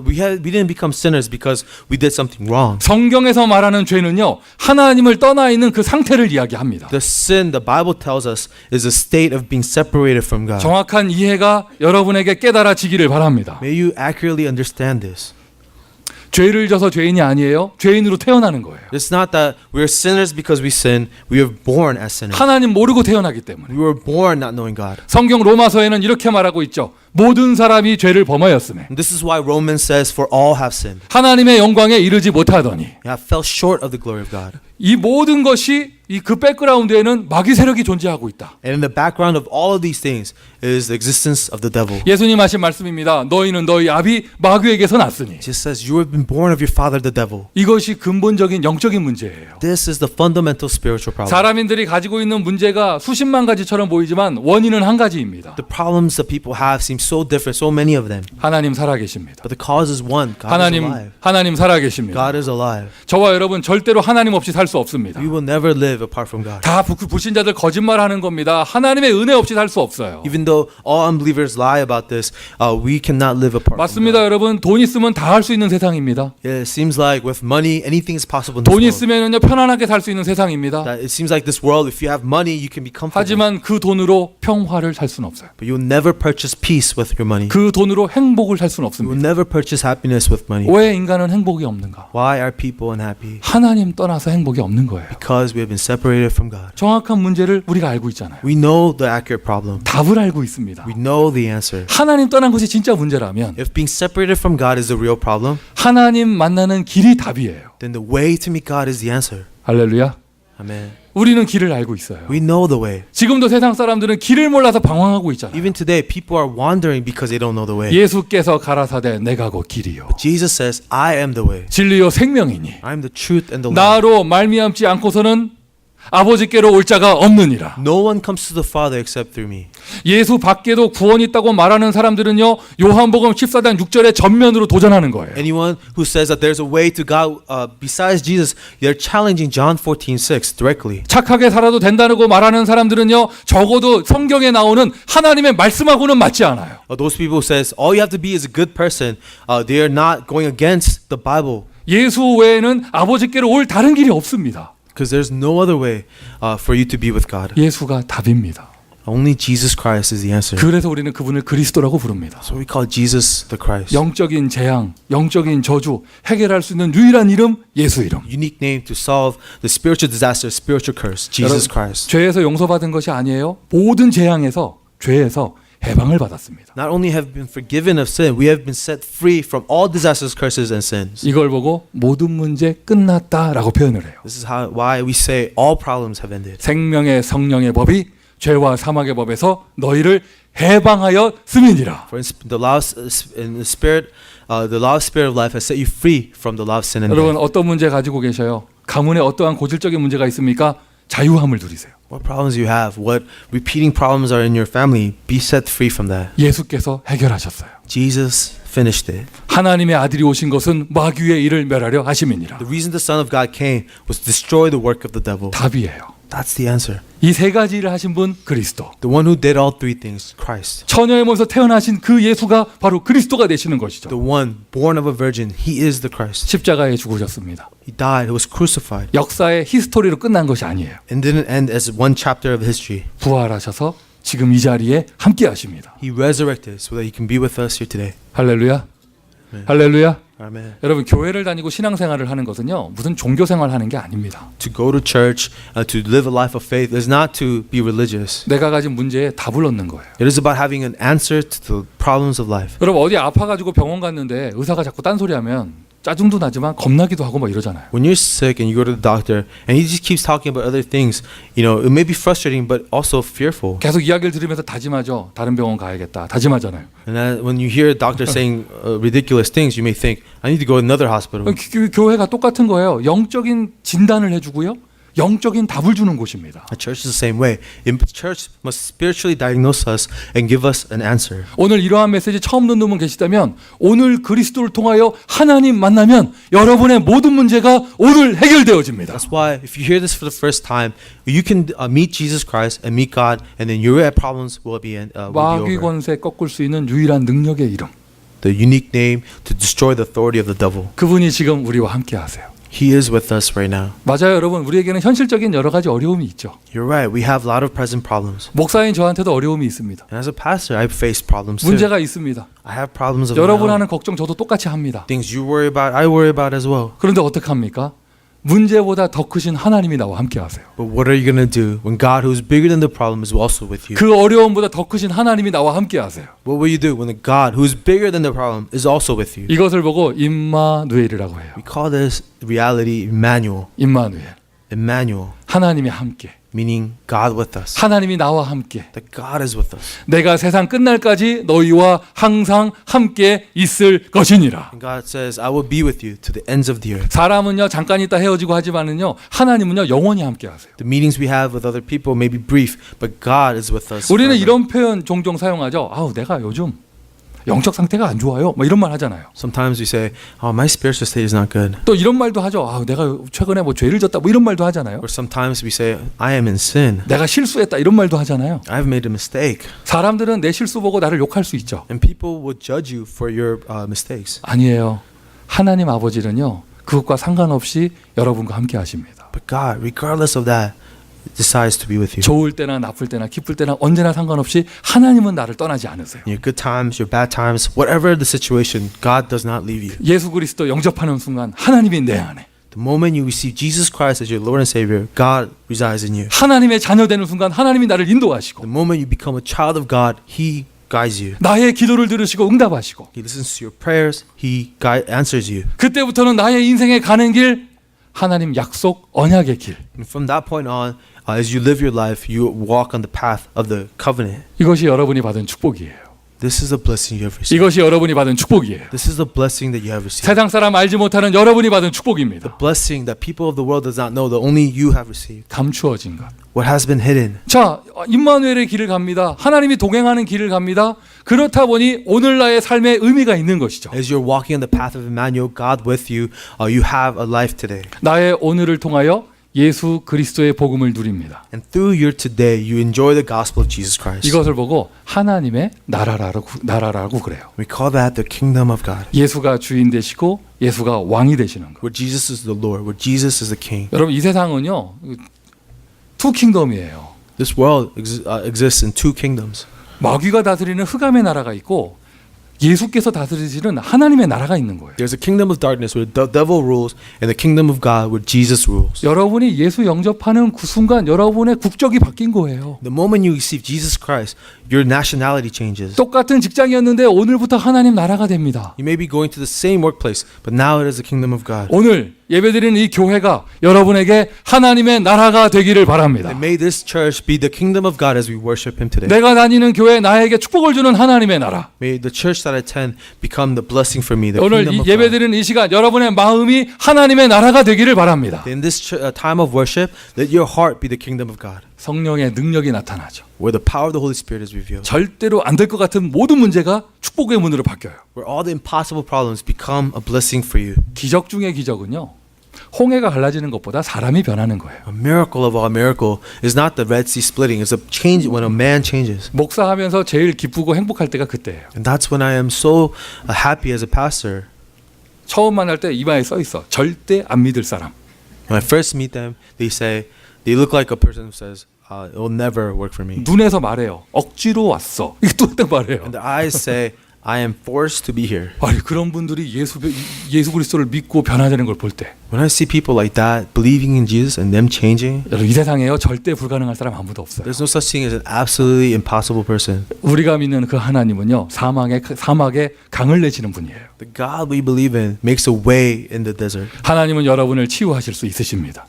We didn't become sinners because we did something wrong. 성경에서 말하는 죄는요. 하나님을 떠나 있는 그 상태를 이야기합니다. The sin the Bible tells us is a state of being separated from God. 정확한 이해가 여러분에게 깨달아지기를 바랍니다. May you accurately understand this. 죄를 져서 죄인이 아니에요. 죄인으로 태어나는 거예요. It's not that we're sinners because we sin. We were born as sinners. 하나님 모르고 태어나기 때문에. We were born not knowing God. 성경 로마서에는 이렇게 말하고 있죠. 모든 사람이 죄를 범하였음에 And this is why Romans says, "For all have sinned, 하나님의 영광에 이르지 못하더니 and have fell short of the glory of God." 이 모든 것이 그 백그라운드에는 마귀 세력이 존재하고 있다. And in the background of all of these things is the existence of the devil. 예수님 하신 말씀입니다. 너희는 너희 아비 마귀에게서 났으니. It just says, "You have been born of your father, the devil." 이것이 근본적인 영적인 문제예요. This is the fundamental spiritual problem. 사람인들이 가지고 있는 문제가 수십만 가지처럼 보이지만 원인은 한 가지입니다. The problems that people have seem so different, so many of them. 하나님 살아계십니다. But the cause is one. God is alive. 하나님 살아계십니다. God is alive. 저와 여러분 절대로 하나님 없이 살 수 없습니다. We will never live apart from God. 다 불신자들 거짓말하는 겁니다. 하나님의 은혜 없이 살 수 없어요. Even though all unbelievers lie about this, we cannot live apart from 맞습니다, God. 여러분. 돈 있으면 다 할 수 있는 세상입니다. Yeah, it seems like with money, anything is possible in this 돈 world. 있으면요 편안하게 살 수 있는 세상입니다. That it seems like this world, if you have money, you can be comfortable. 하지만 그 돈으로 평화를 살 수는 없어요. But you'll never purchase peace with your money. 그 돈으로 행복을 살 수는 You will 없습니다. never purchase happiness with money. 왜 인간은 행복이 없는가? Why are people unhappy? 하나님 떠나서 행복이 없는 거예요. Because we have been separated from God. 정확한 문제를 우리가 알고 있잖아요. We know the accurate problem. 답을 알고 있습니다. We know the answer. 하나님 떠난 것이 진짜 문제라면 If being separated from God is the real problem, 하나님 만나는 길이 답이에요. then the way to meet God is the answer. 할렐루야. Amen. 우리는 길을 알고 있어요. We know the way. 지금도 세상 사람들은 길을 몰라서 방황하고 있잖아요. Even today, people are wandering because they don't know the way. 예수께서 가라사대 내가 곧 길이요 Jesus says, I am the way. 진리요 생명이니 I am the truth and the life. 나로 말미암지 않고서는 아버지께로 올 자가 없느니라. No one comes to the Father except through me. 예수 밖에도 구원이 있다고 말하는 사람들은요, 요한복음 14장 6절에 전면으로 도전하는 거예요. Anyone who says that there's a way to God besides Jesus, they're challenging John 14:6 directly. 착하게 살아도 된다고 말하는 사람들은요, 적어도 성경에 나오는 하나님의 말씀하고는 맞지 않아요. Those people who says all you have to be is a good person, they are not going against the Bible. 예수 외에는 아버지께로 올 다른 길이 없습니다. Because there's no other way for you to be with God. 예수가 답입니다. Only Jesus Christ is the answer. 그래서 우리는 그분을 그리스도라고 부릅니다. So we call Jesus the Christ. 영적인 재앙, 영적인 저주 해결할 수 있는 유일한 이름, 예수 이름. Unique name to solve the spiritual disaster, spiritual curse, Jesus Christ. 죄에서 용서받은 것이 아니에요. 모든 재앙에서, 죄에서 해방을 받았습니다. Not only have been forgiven of sin, we have been set free from all disasters, curses, and sins. 이걸 보고 모든 문제 끝났다라고 표현을 해요. This is why we say all problems have ended. 생명의 성령의 법이 죄와 사망의 법에서 너희를 해방하여 쓰미니라. For the law in the spirit, the law of spirit of life has set you free from the law of sin and 여러분 death. 어떤 문제 가지고 계셔요? 가문에 어떠한 고질적인 문제가 있습니까? 자유함을 누리세요. What problems you have, what repeating problems are in your family, be set free from that. 예수께서 해결하셨어요. Jesus finished it. 하나님의 아들이 오신 것은 마귀의 일을 멸하려 하심이니라. The reason the Son of God came was to destroy the work of the devil. 답이에요. That's the answer. 이 세 가지 일을 하신 분 그리스도. The one who did all three things, Christ. 처녀의 몸에서 태어나신 그 예수가 바로 그리스도가 되시는 것이죠. The one born of a virgin, he is the Christ. 십자가에 죽으셨습니다. He died, he was crucified. 역사의 히스토리로 끝난 것이 아니에요. And didn't end as one chapter of history. 부활하셔서 지금 이 자리에 함께 하십니다. He resurrected so that he can be with us here today. 할렐루야. 할렐루야. Amen. 여러분 교회를 다니고 신앙생활을 하는 것은요 무슨 종교생활 하는 게 아닙니다. To go to church, to live a life of faith is not to be religious. 내가 가진 문제에 답을 얻는 거예요. It is about having an answer to the problems of life. 여러분 어디 아파가지고 병원 갔는데 의사가 자꾸 딴소리하면 짜증도 나지만 겁나기도 하고 막 이러잖아요. When you're sick and you go to the doctor and he just keeps talking about other things, you know, it may be frustrating but also fearful. 계속 이야기를 들으면서 다짐하죠. 다른 병원 가야겠다. 다짐하잖아요. And when you hear a doctor saying ridiculous things, you may think, I need to go to another hospital. 교회가 똑같은 거예요. 영적인 진단을 해주고요. 영적인 답을 주는 곳입니다. A church is the same way. The church must spiritually diagnose us and give us an answer. 오늘 이러한 메시지 처음 듣는 분 계시다면 오늘 그리스도를 통하여 하나님 만나면 여러분의 모든 문제가 오늘 해결되어집니다. That's why if you hear this for the first time, you can meet Jesus Christ and meet God, and then your problems will be 마귀 over. 권세 꺾을 수 있는 유일한 능력의 이름. The unique name to destroy the authority of the devil. 그분이 지금 우리와 함께 하세요. He is with us right now. 맞아요, 여러분. 우리에게는 현실적인 여러 가지 어려움이 있죠. You're right. We have a lot of present problems. 목사인 저한테도 어려움이 있습니다. And as a pastor, I face problems too. 문제가 있습니다. I have problems of my 여러분 own. 하는 걱정 저도 똑같이 합니다. Things you worry about, I worry about as well. 그런데 어떻게 합니까? 문제보다 더 크신 하나님이 나와 함께 하세요. But what are you going to do when God, who's bigger than the problem, is also with you? 그 어려움보다 더 크신 하나님이 나와 함께 하세요. What will you do when the God, who's bigger than the problem, is also with you? 이것을 보고 임마누엘이라고 해요. We call this reality Emmanuel. 임마누엘. Emmanuel, 하나님이 함께. meaning God with us. 하나님이 나와 함께. That God is with us. 내가 세상 끝날까지 너희와 항상 함께 있을 것이니라. And God says, I will be with you to the ends of the earth. 사람은요 잠깐 있다 헤어지고 하지만은요 하나님은요 영원히 함께 하세요. The meetings we have with other people may be brief, but God is with us. 우리는 forever. 이런 표현 종종 사용하죠. 아우 내가 요즘 영적 상태가 안 좋아요. 뭐 이런 말 하잖아요. Sometimes we say, oh, my spiritual state is not good. 또 이런 말도 하죠. 아우 내가 최근에 뭐 죄를 졌다. 뭐 이런 말도 하잖아요. Or sometimes we say, I am in sin. 내가 실수했다. 이런 말도 하잖아요. I've made a mistake. 사람들은 내 실수 보고 나를 욕할 수 있죠. And people will judge you for your mistakes. 아니에요. 하나님 아버지는요. 그것과 상관없이 여러분과 함께 하십니다. But God, regardless of that, decides to be with you. 좋을 때나 나쁠 때나 기쁠 때나 언제나 상관없이 하나님은 나를 떠나지 않으세요. Your good times, your bad times, whatever the situation, God does not leave you. 예수 그리스도 영접하는 순간 하나님이 내 안에, The moment you receive Jesus Christ as your Lord and Savior, God resides in you. 하나님의 자녀 되는 순간 하나님이 나를 인도하시고 The moment you become a child of God, He guides you. 나의 기도를 들으시고 응답하시고 He listens to your prayers. He answers you. 그때부터는 나의 인생에 가는 길 하나님 약속 언약의 길. And from that point on, as you live your life, you walk on the path of the covenant. 이것이 여러분이 받은 축복이에요. This is the blessing you have received. 이것이 여러분이 받은 축복이에요. This is the blessing that you have received. 세상 사람 알지 못하는 여러분이 받은 축복입니다. Blessing that people of the world does not know that only you have received. 감추어진 것. What has been hidden. 자, 임마누엘의 길을 갑니다. 하나님이 동행하는 길을 갑니다. 그렇다 보니 오늘 나의 삶에 의미가 있는 것이죠. As you're walking on the path of Emmanuel, God with you, you have a life today. 나의 오늘을 통하여 예수 그리스도의 복음을 누립니다. And through your today, you enjoy the gospel of Jesus Christ. 이것을 보고 하나님의 나라라고 그래요. We call that the kingdom of God. 예수가 주인 되시고 예수가 왕이 되시는 거. Where Jesus is the Lord, where Jesus is the king. 여러분 이 세상은요 투 킹덤이에요. This world exists in two kingdoms. 마귀가 다스리는 흑암의 나라가 있고 예수께서 다스리시는 하나님의 나라가 있는 거예요. There's a kingdom of darkness where the devil rules and the kingdom of God where Jesus rules. 여러분이 예수 영접하는 그 순간 여러분의 국적이 바뀐 거예요. The moment you receive Jesus Christ, your nationality changes. 똑같은 직장이었는데 오늘부터 하나님 나라가 됩니다. You may be going to the same workplace, but now it is the kingdom of God. 오늘 예배드리는 이 교회가 여러분에게 하나님의 나라가 되기를 바랍니다. And may this church be the kingdom of God as we worship Him today. 내가 다니는 교회 나에게 축복을 주는 하나님의 나라. May the church that I attend become the blessing for me, the 오늘 kingdom 이 of God. 예배드리는 이 시간 여러분의 마음이 하나님의 나라가 되기를 바랍니다. In this time of worship, let your heart be the kingdom of God, 성령의 능력이 나타나죠. where the power of the Holy Spirit is revealed, 절대로 안 될 것 같은 모든 문제가 축복의 문으로 바뀌어요. where all the impossible problems become a blessing for you. 기적 중의 기적은요. 홍해가 갈라지는 것보다 사람이 변하는 거예요. A miracle of all miracle is not the Red Sea splitting, it's a change when a man changes. 목사하면서 제일 기쁘고 행복할 때가 그때예요. And that's when I am so happy as a pastor. 처음 만날 때 이마에 써 있어. 절대 안 믿을 사람. When I first meet them, they look like a person who says, it will never work for me. 눈에서 말해요. 억지로 왔어. 이게 또 딱 말해요. And their eyes say, I am forced to be here. 아니 그런 분들이 예수 그리스도를 믿고 변화되는 걸 볼 때, When I see people like that believing in Jesus and them changing, 여러분 이 세상에요 절대 불가능한 사람 아무도 없어요. there's no such thing as an absolutely impossible person. 우리가 믿는 그 하나님은요 사막에 강을 내시는 분이에요. The God we believe in makes a way in the desert. 하나님은 여러분을 치유하실 수 있으십니다.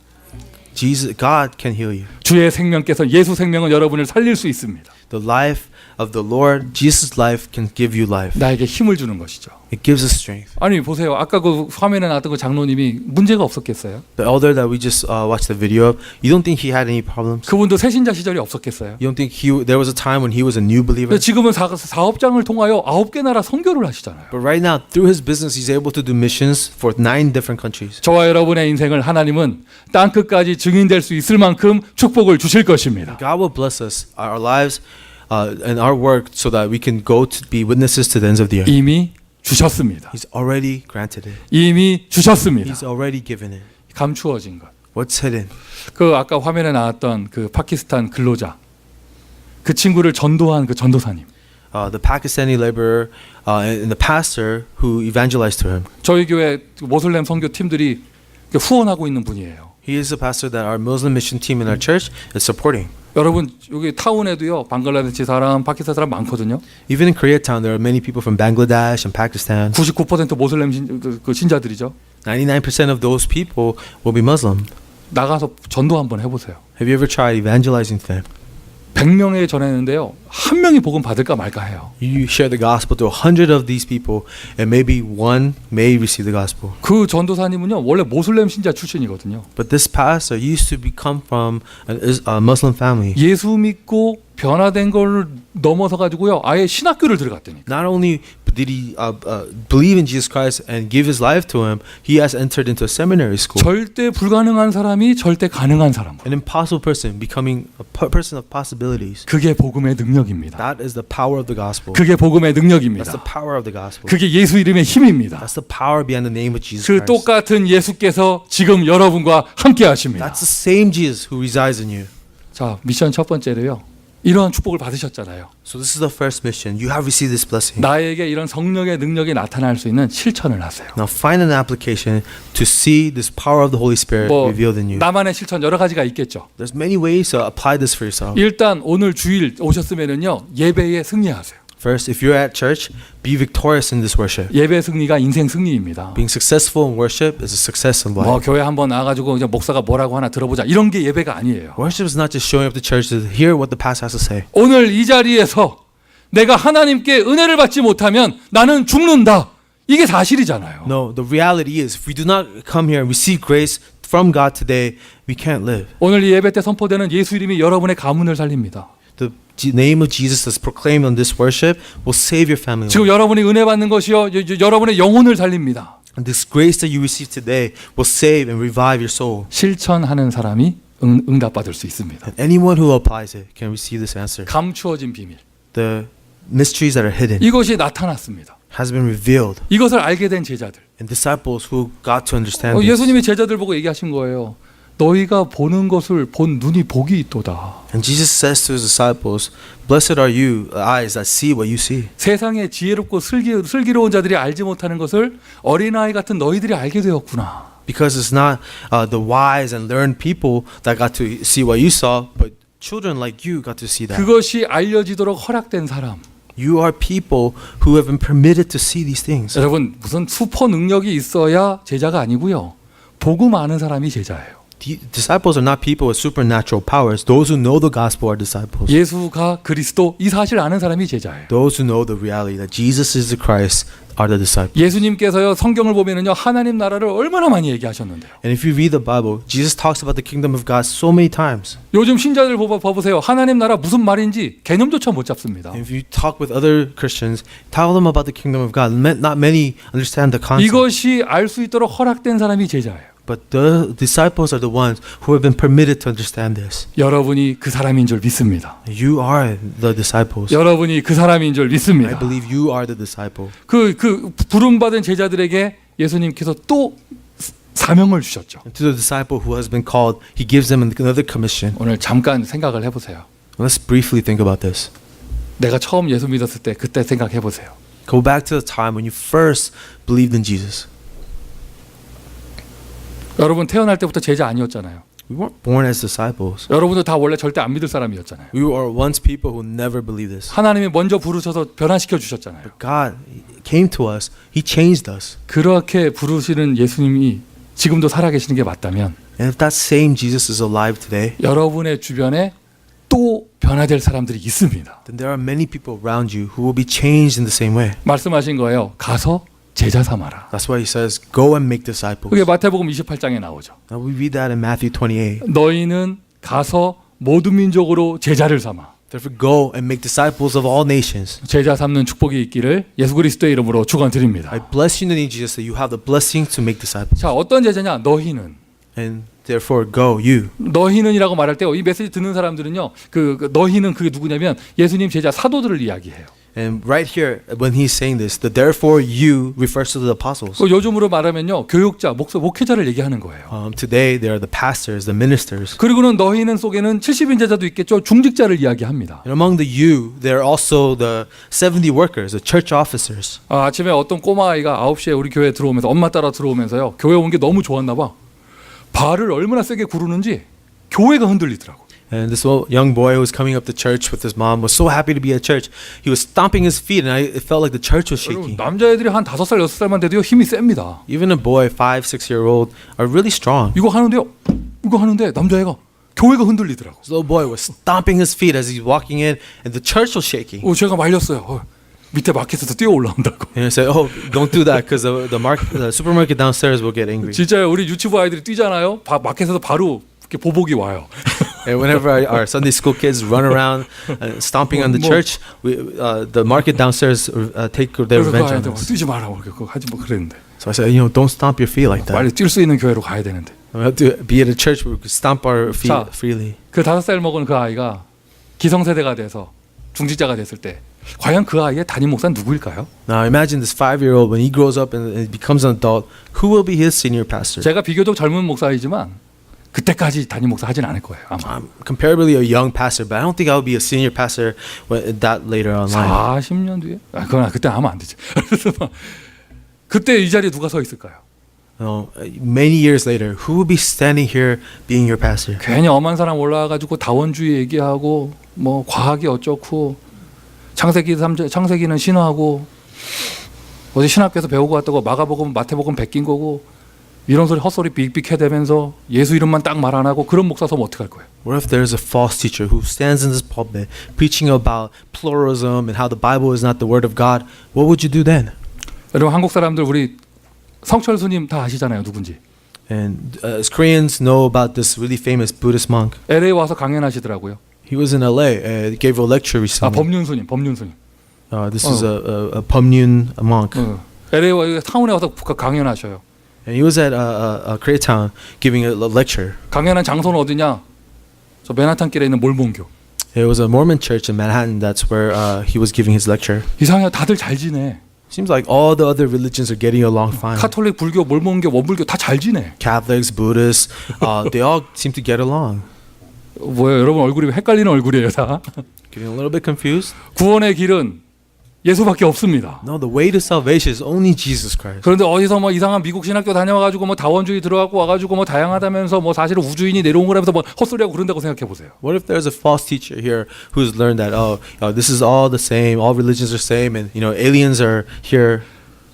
God can heal you. 주의 생명께서 예수 생명은 여러분을 살릴 수 있습니다. The life of the Lord, Jesus' life can give you life. 나에게 힘을 주는 것이죠. It gives us strength. 아니 보세요. 아까 그 화면에 나왔던 그 장로님이 문제가 없었겠어요? The elder that we just watched the video of, you don't think he had any problems? 그분도 새신자 시절이 없었겠어요? You don't think there was a time when he was a new believer? 근데 지금은 사업장을 통하여 9개 나라 선교를 하시잖아요. But right now, through his business, he's able to do missions for 9 different countries. 저와 여러분의 인생을 하나님은 땅 끝까지 증인될 수 있을 만큼 축복을 주실 것입니다. God will bless us, our lives, and our work so that we can go to be witnesses to the ends of the earth. 이미 주셨습니다. He's already granted it. 이미 주셨습니다. He's already given it. 감추어진 것. What's hidden? 그 아까 화면에 나왔던 그 파키스탄 근로자, 그 친구를 전도한 그 전도사님. The Pakistani laborer and the pastor who evangelized to him. 저희 교회 모슬렘 선교 팀들이 후원하고 있는 분이에요. He is a pastor that our Muslim mission team in our church is supporting. 여러분 여기 타운에도요 방글라데시 사람, 파키스탄 사람 많거든요. Even in Koreatown, there are many people from Bangladesh and Pakistan. 99% 모슬렘 신자들이죠. 99% of those people will be Muslim. 나가서 전도 한번 해보세요. Have you ever tried evangelizing to them? 100명에 전했는데요. 한 명이 복음 받을까 말까 해요. You share the gospel to 100 of these people, and maybe one may receive the gospel. 그 전도사님은요 원래 모슬렘 신자 출신이거든요. But this pastor used to become from a Muslim family. 예수 믿고 변화된 걸 넘어서 가지고요 아예 신학교를 들어갔다니까. Not only did he believe in Jesus Christ and give his life to him, he has entered into a seminary school. 절대 불가능한 사람이 절대 가능한 사람. An impossible person becoming a person of possibilities. 그게 복음의 능력입니다. That is the power of the gospel. 그게 복음의 That's the 능력입니다. power of the gospel. 그게 예수 이름의 힘입니다. That's the power behind the name of Jesus 그 Christ. 똑같은 예수께서 지금 여러분과 함께 하십니다. That's the same Jesus who resides in you. 자, 미션 첫 번째로요. 이러한 축복을 받으셨잖아요. So this is the first mission. You have received this blessing. 나에게 이런 성령의 능력이 나타날 수 있는 실천을 하세요. Now find an application to see this power of the Holy Spirit 뭐 revealed in you. 나만의 실천 여러 가지가 있겠죠. There's many ways to apply this for yourself. 일단 오늘 주일 오셨으면은요 예배에 승리하세요. First, if you're at church, be victorious in this worship. 예배 승리가 인생 승리입니다. Being successful in worship is a success in 뭐 life. 교회 한번 나가지고 이제 목사가 뭐라고 하나 들어보자 이런 게 예배가 아니에요. Worship is not just showing up to church to hear what the pastor has to say. 오늘 이 자리에서 내가 하나님께 은혜를 받지 못하면 나는 죽는다. 이게 사실이잖아요. No, the reality is if we do not come here and receive grace from God today, we can't live. 오늘 이 예배 때 선포되는 예수 이름이 여러분의 가문을 살립니다. The name of Jesus that's proclaimed on this worship will save your family. 지금 여러분이 은혜 받는 것이요 여러분의 영혼을 살립니다. And this grace that you receive today will save and revive your soul. 실천하는 사람이 응답받을 수 있습니다. And anyone who applies it can receive this answer. 감추어진 비밀. The mysteries that are hidden 이것이 나타났습니다. has been revealed. 이것을 알게 된 제자들. And disciples who got to understand this. 예수님이 제자들 보고 얘기하신 거예요. 너희가 보는 것을 본 눈이 복이 있도다. And Jesus says to his disciples, "Blessed are you, eyes that see what you see." 세상에 지혜롭고 슬기로운 자들이 알지 못하는 것을 어린아이 같은 너희들이 알게 되었구나. Because it's not the wise and learned people that got to see what you saw, but children like you got to see that. 그것이 알려지도록 허락된 사람. You are people who have been permitted to see these things. 여러분 무슨 슈퍼 능력이 있어야 제자가 아니고요. 복음 아는 사람이 제자예요. Disciples are not people with supernatural powers. Those who know the gospel are disciples. 예수가 그리스도 이 사실 아는 사람이 제자예요. Those who know the reality that Jesus is the Christ are the disciples. 예수님께서요 성경을 보면은요 하나님 나라를 얼마나 많이 얘기하셨는데요. And if you read the Bible, Jesus talks about the kingdom of God so many times. 요즘 신자들 봐보세요. 하나님 나라 무슨 말인지 개념조차 못 잡습니다. And if you talk with other Christians, tell them about the kingdom of God. Not many understand the concept. 이것이 알 수 있도록 허락된 사람이 제자예요. But the disciples are the ones who have been permitted to understand this. 여러분이 그 사람인 줄 믿습니다. You are the disciples. 여러분이 그 사람인 줄 I 믿습니다. believe you are the disciple. 그 부름받은 제자들에게 예수님께서 또 사명을 주셨죠. And to the disciple who has been called, he gives them another commission. 오늘 잠깐 생각을 해보세요. Let's briefly think about this. 내가 처음 예수 믿었을 때 그때 생각해 보세요. Go back to the time when you first believed in Jesus. 여러분 태어날 때부터 제자 아니었잖아요. We weren't born as disciples. 여러분도 다 원래 절대 안 믿을 사람이었잖아요. We were once people who never believed this. 하나님이 먼저 부르셔서 변화시켜 주셨잖아요. God came to us. He changed us. 그렇게 부르시는 예수님이 지금도 살아계시는 게 맞다면 And if that same Jesus is alive today, 여러분의 주변에 또 변화될 사람들이 있습니다. then there are many people around you who will be changed in the same way. 말씀하신 거예요. 가서 제자 삼아라. That's why he says, go and make disciples. 그게 마태복음 28장에 나오죠. Now we read that in Matthew 28. 너희는 가서 모든 민족으로 제자를 삼아. Therefore go and make disciples of all nations. 제자 삼는 축복이 있기를 예수 그리스도의 이름으로 축원드립니다. I bless you in the name of Jesus that you have the blessing to make disciples. 자, 어떤 제자냐? 너희는. And therefore go, you. 너희는이라고 말할 때 이 메시지 듣는 사람들은요. 그 너희는 그게 누구냐면 예수님 제자 사도들을 이야기해요. And right here, when he's saying this, the therefore you refers to the apostles. 요즘으로 말하면요. 교육자, 목회자를 얘기하는 거예요. Today, they are the pastors, the ministers. 그리고는 너희는 속에는 70인 제자도 있겠죠. 중직자를 이야기합니다. And among the you, there are also the 70 workers, the church officers. 아침에 어떤 꼬마아이가 9시에 우리 교회에 들어오면서 엄마 따라 들어오면서요. 교회 온 게 너무 좋았나 봐. 발을 얼마나 세게 구르는지 교회가 흔들리더라고. And this young boy who was coming up to church with his mom was so happy to be at church. He was stomping his feet, and it felt like the church was shaking. 남자애들이 한 5살, 6살만 돼도요. 힘이 셉니다. Even a boy, 5, 6-year-old, are really strong. 이거 하는데 남자애가 교회가 흔들리더라고. This little boy was stomping his feet as he's walking in, and the church was shaking. 제가 말렸어요. 밑에 마켓에서 뛰어 올라온다고. And I said, "Oh, don't do that, because the supermarket downstairs will get angry." 진짜요. 우리 유치부 아이들이 뛰잖아요. 마켓에서 바로 이렇게 보복이 와요. And whenever our Sunday school kids run around stomping on the church, the market downstairs take their revenge on us. 뛰지 마라. 그거 하지 뭐 그랬는데. So I said, don't stomp your feet like that. 빨리 뛸 수 있는 교회로 가야 되는데. We have to be at a church where we can stomp our feet 자, freely. 그 5살 먹은 그 아이가 기성세대가 돼서 중직자가 됐을 때 과연 그 아이의 담임 목사는 누구일까요? Now imagine this 5-year-old when he grows up and becomes an adult, who will be his senior pastor? 제가 비교적 젊은 목사이지만 그때까지 담임 목사 하진 않을 거예요. 아마. I'm comparably a young pastor, but I don't think I will be a senior pastor that later on in life. 40년 뒤에? 그건 그때 하면 안 되지. 그때 이 자리에 누가 서 있을까요? Many years later, who will be standing here being your pastor? 괜히 엄한 사람 올라와가지고 다원주의 얘기하고 뭐 과학이 어쩌고 창세기는 신화하고 어디 신학교에서 배우고 왔다고 마가복음 마태복음 베낀 거고 이런 소리 헛소리 빅빅 해대면서 예수 이름만 딱 말 안 하고 그런 목사 서면 어떡할 거예요? What if there's a false teacher who stands in this pulpit preaching about pluralism and how the Bible is not the word of God? What would you do then? 여러분 한국 사람들 우리 성철수님 다 아시잖아요. 누군지. And as Koreans know about this really famous Buddhist monk. LA 와서 강연하시더라고요. He was in LA, gave a lecture 아 recently. 법륜스님. This is a Pumyun monk. LA 와 타운에 와서 강연하셔요. And he was at Koreatown giving a lecture. 강연한 장소는 어디냐? 저 맨하탄길에 있는 몰몬교. It was a Mormon church in Manhattan. That's where he was giving his lecture. 이상해요. 다들 잘 지내. Seems like all the other religions are getting along fine. 카톨릭, 불교, 몰몬교, 원불교 다 잘 지내. Catholics, Buddhists, they all seem to get along. 뭐예요? 여러분 얼굴이 헷갈리는 얼굴이에요 다. Getting a little bit confused? 구원의 길은 예수밖에 없습니다. No, the way to salvation is only Jesus Christ. 그런데 어디서 뭐 이상한 미국 신학교 다녀와가지고 뭐 다원주의 들어가고 와가지고 뭐 다양하다면서 뭐 사실은 우주인이 내려온 거라면서 뭐 헛소리하고 그런다고 생각해 보세요. What if there's a false teacher here who's learned that this is all the same, all religions are same, and aliens are here?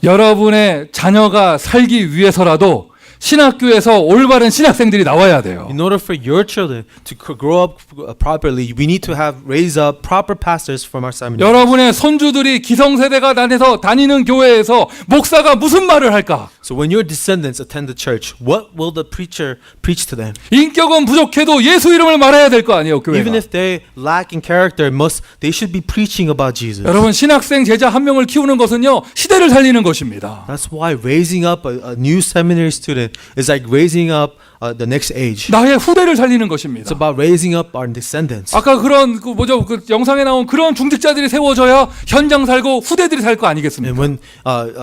여러분의 자녀가 살기 위해서라도 신학교에서 올바른 신학생들이 나와야 돼요. In order for your children to grow up properly, we need to raise up proper pastors from our seminary. 여러분의 손주들이 기성세대가 다니는 교회에서 목사가 무슨 말을 할까? So when your descendants attend the church, what will the preacher preach to them? 인격은 부족해도 예수 이름을 말해야 될 거 아니에요, 교회가. Even if they lack in character, they should be preaching about Jesus. 여러분 신학생 제자 한 명을 키우는 것은요 시대를 살리는 것입니다. That's why raising up a new seminary student is like raising up the next age. 나의 후대를 살리는 것입니다. It's about raising up our descendants. 아까 그런 그 영상에 나온 그런 중직자들이 세워져야 현장 살고 후대들이 살 거 And 아니겠습니까? when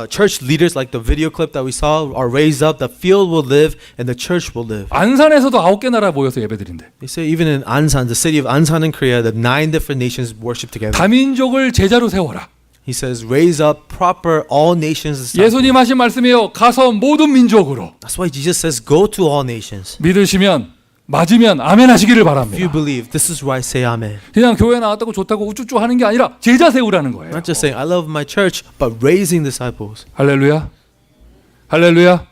church leaders like the video clip that we saw are raised up, the field will live and the church will live. 안산에서도 9개 나라 모여서 예배드린대. They say even in Ansan, the city of Ansan in Korea, the 9 different nations worship together. 다민족을 제자로 세워라. He says, raise up proper all nations. disciples. 예수님 하신 말씀이요. 가서 모든 민족으로. That's why Jesus says, go to all nations. 믿으시면 맞으면 아멘 하시기를 If you 바랍니다. believe, this is why I say amen. 그냥 교회 나왔다고 좋다고 우쭈쭈 하는 게 아니라 제자 세우라는 거예요. Not just saying, I love my church, but raising disciples. 할렐루야. 할렐루야.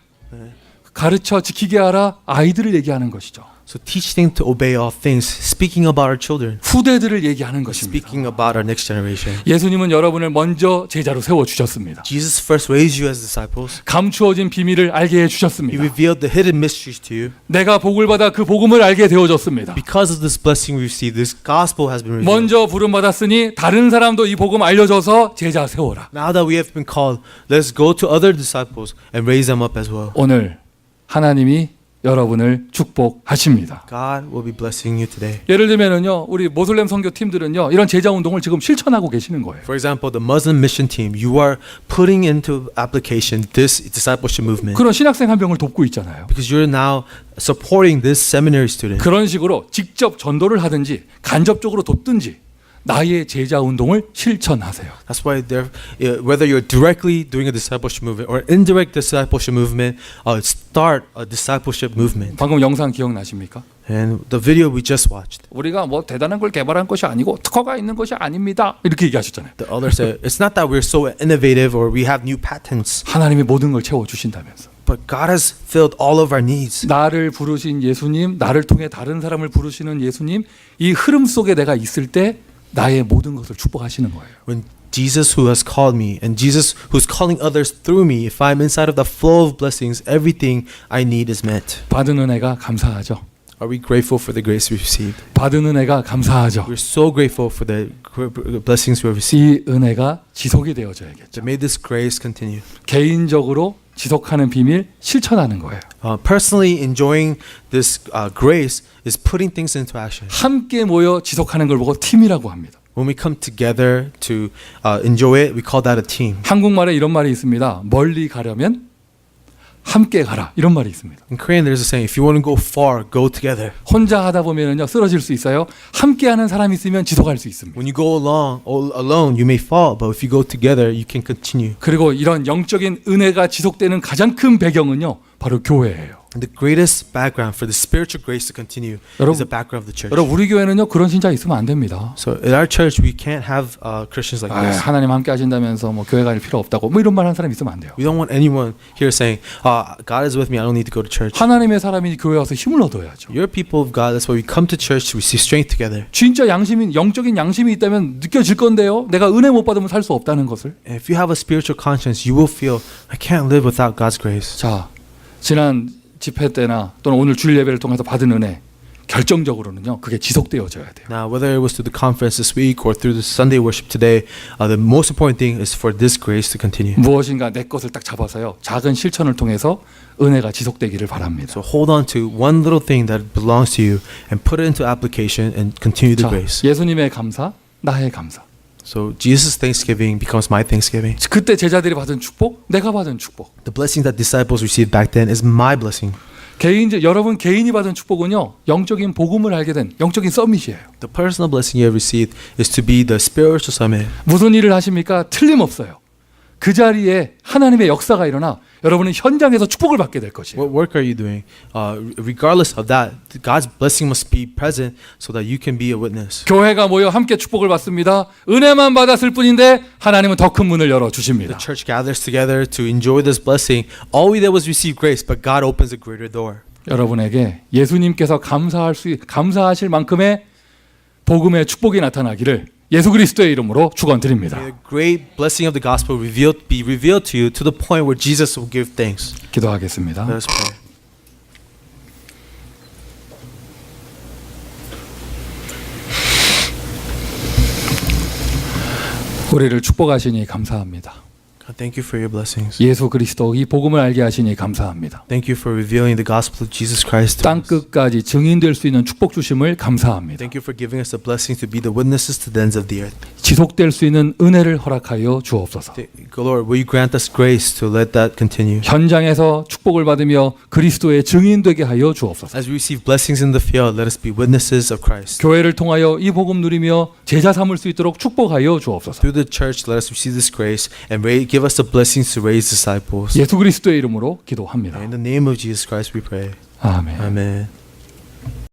가르쳐 지키게 하라 아이들을 얘기하는 것이죠. So teach them to obey all things, speaking about our children, 후대들을 얘기하는 것입니다. speaking about our next generation. 예수님은 여러분을 먼저 제자로 세워 주셨습니다. Jesus first raised you as disciples. 감추어진 비밀을 알게 해 He 주셨습니다. revealed the hidden mysteries to you. 내가 복을 받아 그 복음을 알게 되어졌습니다. Because of this blessing we receive, this gospel has been revealed. 먼저 부름 받았으니 다른 사람도 이 복음 알려줘서 제자 세워라. Now that we have been called, let's go to other disciples and raise them up as well. 오늘 하나님이 여러분을 축복하십니다. God will be blessing you today. 예를 들면은요, 우리 모슬렘 선교 팀들은요, 이런 제자 운동을 지금 실천하고 계시는 거예요. For example, the Muslim mission team, you are putting into application this discipleship movement 그런 신학생 한 명을 돕고 있잖아요. because you're now supporting this seminary student. 그런 식으로 직접 전도를 하든지 간접적으로 돕든지 나의 제자 운동을 실천하세요. That's why whether you're directly doing a discipleship movement or indirect discipleship movement, start a discipleship movement. 방금 영상 기억나십니까? And the video we just watched, 우리가 뭐 대단한 걸 개발한 것이 아니고 특허가 있는 것이 아닙니다. 이렇게 얘기하셨잖아요. the elder said, it's not that we're so innovative or we have new patents, 하나님이 모든 걸 채워 주신다면서. but God has filled all of our needs. 나를 부르신 예수님, 나를 통해 다른 사람을 부르시는 예수님, 이 흐름 속에 내가 있을 때 나의 모든 것을 축복하시는 거예요. When Jesus who has called me and Jesus who's calling others through me, if I'm inside of the flow of blessings, everything I need is met. 받은 은혜가 감사하죠. Are we grateful for the grace we received? 받은 은혜가 감사하죠. We're so grateful for the blessings we have received. 이 은혜가 지속이 되어져야겠죠. So may this grace continue. 개인적으로 지속하는 비밀 실천하는 거예요. Personally enjoying this grace is putting things into action. 함께 모여 지속하는 걸 보고 팀이라고 합니다. When we come together to enjoy it, we call that a team. 한국말에 이런 말이 있습니다. 멀리 가려면 함께 가라. 이런 말이 있습니다. In Korean, there's a saying, if you want to go far, go together. 혼자 하다 보면은요 쓰러질 수 있어요. 함께하는 사람이 있으면 지속할 수 있습니다. When you go alone, you may fall, but if you go together, you can continue. 그리고 이런 영적인 은혜가 지속되는 가장 큰 배경은요 바로 교회예요. The greatest background for the spiritual grace to continue 여러분, is the background of the church. 여러분 우리 교회는요 그런 신자 있으면 안 됩니다. So in our church, we can't have Christians like 아, this. 하나님 함께 하신다면서 뭐 교회 갈 필요 없다고 뭐 이런 말 하는 사람 있으면 안 돼요. We don't want anyone here saying, God is with me, I don't need to go to church. 하나님의 사람이 교회 와서 힘을 얻어야죠. You're people of God, that's why we come to church to receive strength together. 진짜 양심이 영적인 양심이 있다면 느껴질 건데요. 내가 은혜 못 받으면 살 수 없다는 것을. And if you have a spiritual conscience, you will feel, I can't live without God's grace. 자, 지난 집회 때나 또는 오늘 주일 예배를 통해서 받은 은혜 결정적으로는요. 그게 지속되어져야 돼요. Now, whether it was through the conference this week or through the Sunday worship today, the most important thing is for this grace to continue. 무엇인가 내 것을 딱 잡아서요. 작은 실천을 통해서 은혜가 지속되기를 바랍니다. So hold on to one little thing that belongs to you and put it into application and continue the 자, grace. 예수님의 감사, 나의 감사. So Jesus' Thanksgiving becomes my Thanksgiving. 그때 제자들이 받은 축복, 내가 받은 축복. The blessing that disciples received back then is my blessing. 여러분 개인이 받은 축복은요. 영적인 복음을 알게 된 영적인 서밋이에요. The personal blessing you have received is to be the spiritual summit. 무슨 일을 하십니까? 틀림없어요. 그 자리에 하나님의 역사가 일어나 여러분은 현장에서 축복을 받게 될 것이에요. What work are you doing? Regardless of that, God's blessing must be present so that you can be a witness. 교회가 모여 함께 축복을 받습니다. 은혜만 받았을 뿐인데 하나님은 더 큰 문을 열어 주십니다. The church gathers together to enjoy this blessing. All we did was receive grace, but God opens a greater door. 여러분에게 예수님께서 감사하실 만큼의 복음의 축복이 나타나기를 예수 그리스도의 이름으로 축원드립니다. May the great blessing of the gospel be revealed to you to the point where Jesus will give thanks. 기도하겠습니다. Let us pray. 우리를 축복하시니 감사합니다. God, thank you for your blessings. 예수 그리스도 이 복음을 알게 하시니 감사합니다. Thank you for revealing the gospel of Jesus Christ to 땅 us. 끝까지 증인될 수 있는 축복 주심을 감사합니다. Thank you for giving us the blessing to be the witnesses to the ends of the earth. 지속될 수 있는 은혜를 허락하여 주옵소서. Lord, will you grant us grace to let that continue? 현장에서 축복을 받으며 그리스도의 증인되게 하여 주옵소서. As we receive blessings in the field, let us be witnesses of Christ. 교회를 통하여 이 복음 누리며 제자 삼을 수 있도록 축복하여 주옵소서. Through the church, let us receive this grace and give us the blessings to raise disciples. 예수 그리스도의 이름으로 기도합니다. In the name of Jesus Christ we pray. 아멘. Amen.